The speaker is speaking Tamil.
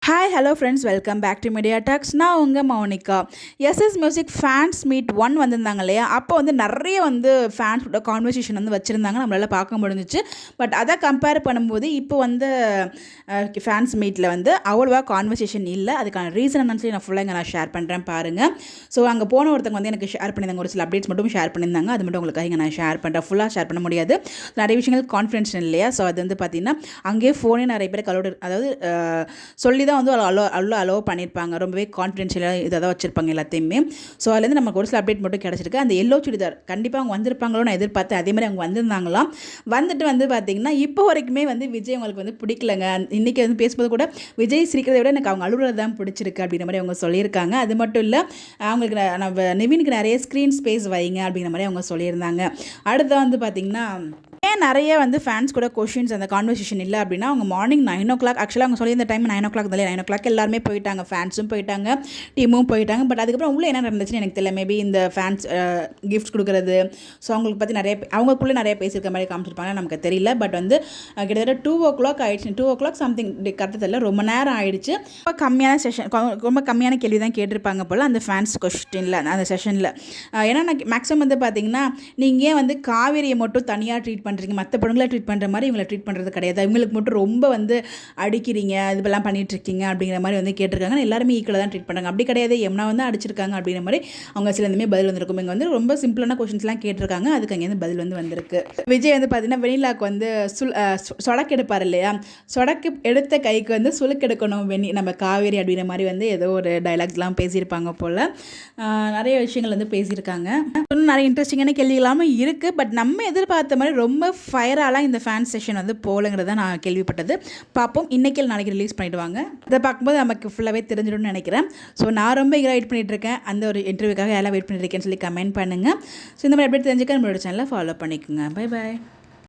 Hi hello friends, welcome back to Media Talks. நான் உங்கள் Mounika. SS music fans meet 1 வந்திருந்தாங்க இல்லையா? அப்போ வந்து நிறைய ஃபேன்ஸோட கான்வர்சேஷன் வச்சுருந்தாங்க, நம்மளால் பார்க்க முடிஞ்சிச்சு. பட் அதை கம்பேர் பண்ணும்போது இப்போ ஃபேன்ஸ் மீட்டில் அவ்வளோவா கான்வர்சேஷன் இல்லை. அதுக்கான ரீசன் என்னன்னு சொல்லி நான் ஃபுல்லாக இங்கே நான் ஷேர் பண்ணுறேன் பாருங்கள். ஸோ அங்கே போன ஒருத்தவங்க எனக்கு ஷேர் பண்ணியிருந்தாங்க, ஒரு சில அப்டேட்ஸ் மட்டும் ஷேர் பண்ணியிருந்தாங்க. அது மட்டும் உங்களுக்காக இங்கே நான் ஷேர் பண்ணுறேன். ஃபுல்லாக ஷேர் பண்ண முடியாது, நிறைய விஷயங்கள் கான்ஃபிடென்ஷியல் இல்லையா? ஸோ அது பார்த்திங்கன்னா அங்கேயே ஃபோனே நிறைய பேர் அதாவது சொல்லி தான் அலோவ் பண்ணியிருப்பாங்க. ரொம்பவே கான்ஃபிடென்ஷியலாக இதை தான் வச்சுருப்பாங்க எல்லாத்தையுமே. ஸோ அதுலேருந்து நமக்கு ஒரு சில அப்டேட் மட்டும் கிடச்சிருக்கு. அந்த எல்லோ சுடிதார் கண்டிப்பாக அவங்க வந்திருப்பாங்களோ நான் எதிர்பார்த்தேன். அதே மாதிரி அவங்க வந்திருந்தாங்களாம். வந்துட்டு பார்த்திங்கன்னா இப்போ வரைக்குமே விஜய் அவங்களுக்கு பிடிக்கலங்க. இன்றைக்கி பேசும்போது கூட விஜய் சிரிக்கிறத விட எனக்கு அவங்க அலுவலர் தான் பிடிச்சிருக்கு அப்படிங்கிற மாதிரி அவங்க சொல்லியிருக்காங்க. அது மட்டும் இல்லை, அவங்களுக்கு நம்ம நிவினுக்கு நிறைய ஸ்க்ரீன் ஸ்பேஸ் வைங்க அப்படிங்கிற மாதிரி அவங்க சொல்லியிருந்தாங்க. அடுத்து பார்த்திங்கன்னா ஏன் நிறைய ஃபேன்ஸ் கூட கொஷின்ஸ் அந்த கான்வர்சேஷன் இல்லை அப்படின்னா, அவங்க மார்னிங் 9 o'clock ஆக்சுவலாக அவங்க சொல்லியிருந்த டைம் 9 o'clock தான். 9 o'clock எல்லாருமே போயிட்டாங்க, ஃபேன்ஸும் போயிட்டாங்க, டீமும் போயிட்டாங்க. பட் அதுக்கப்புறம் உள்ளே என்ன நடந்துச்சுன்னு எனக்கு தெரியல. மேபி இந்த ஃபேன்ஸ் கிஃப்ட்ஸ் கொடுக்குறது, ஸோ அவங்களுக்கு பற்றி அவங்களுக்குள்ளே நிறைய பேசியிருக்க மாதிரி காமிச்சிருப்பாங்க, நமக்கு தெரியல. பட் கிட்டத்தட்ட 2 o'clock ஆகிடுச்சு. 2 o'clock சம்திங் கரெக்டாக தெரியல, ரொம்ப நேரம் ஆகிடுச்சு. ரொம்ப கம்மியான செஷன், ரொம்ப கம்மியான கேள்வி தான் கேட்டிருப்பாங்க போல் அந்த ஃபேன்ஸ் கொஸ்டினில், அந்த செஷனில். ஏன்னா நான் மேக்ஸிமம் பார்த்தீங்கன்னா, நீங்கள் ஏன் காவேரியை மட்டும் தனியாக ட்ரீட் பண்ணுறீங்க, மற்ற பொண்ணுங்களை ட்ரீட் பண்ணுற மாதிரி இவங்களை ட்ரீட் பண்ணுறது கிடையாது, இவங்களுக்கு மட்டும் ரொம்ப அடிக்கிறீங்க, இதுபெல்லாம் பண்ணிகிட்ருக்கீங்க அப்படிங்கிற மாதிரி கேட்டிருக்காங்க. எல்லாருமே ஈக்குவலாக தான் ட்ரீட் பண்ணுறாங்க. அப்படி கிடையாது, எம்னா அடிச்சிருக்காங்க அப்படிங்கிற மாதிரி அவங்க சிலதுமே பதில் வந்திருக்கும். இங்கே ரொம்ப சிம்பிளான கொஷின்ஸ்லாம் கேட்டிருக்காங்க, அதுக்கு அங்கேருந்து பதில் வந்திருக்கு. விஜய் பார்த்தீங்கன்னா வெண்ணிலாவுக்கு சொடக்கு எடுப்பார் இல்லையா? சொடக்கு எடுத்த கைக்கு சுளுக்கு எடுக்கணும் நம்ம காவேரி அப்படிங்கிற மாதிரி ஏதோ ஒரு டைலாக்ஸ்லாம் பேசியிருப்பாங்க போல். நிறைய விஷயங்கள் பேசியிருக்காங்க. இன்னும் நிறைய இன்ட்ரெஸ்டிங்கான கேள்விகளாமல் இருக்குது. பட் நம்ம எதிர்பார்த்த மாதிரி ரொம்ப ஃபயராலாம் இந்த ஃபேன் செஷன் போலங்கிறத நான் கேள்விப்பட்டது. பார்ப்போம், இன்றைக்கி நாளைக்கு ரிலீஸ் பண்ணிவிடுவாங்க. அதை பார்க்கும்போது நமக்கு ஃபுல்லாகவே தெரிஞ்சிடும்னு நினைக்கிறேன். ஸோ நான் ரொம்ப வெயிட் பண்ணிகிட்ருக்கேன், அந்த ஒரு இன்டர்வியூக்காக எல்லாம் வெயிட் பண்ணியிருக்கேன்னு சொல்லி கமெண்ட் பண்ணுங்கள். ஸோ இந்த மாதிரி எப்படி தெரிஞ்சுக்க நம்மளோட சேனலை ஃபாலோ பண்ணிக்கோங்க. Bye bye.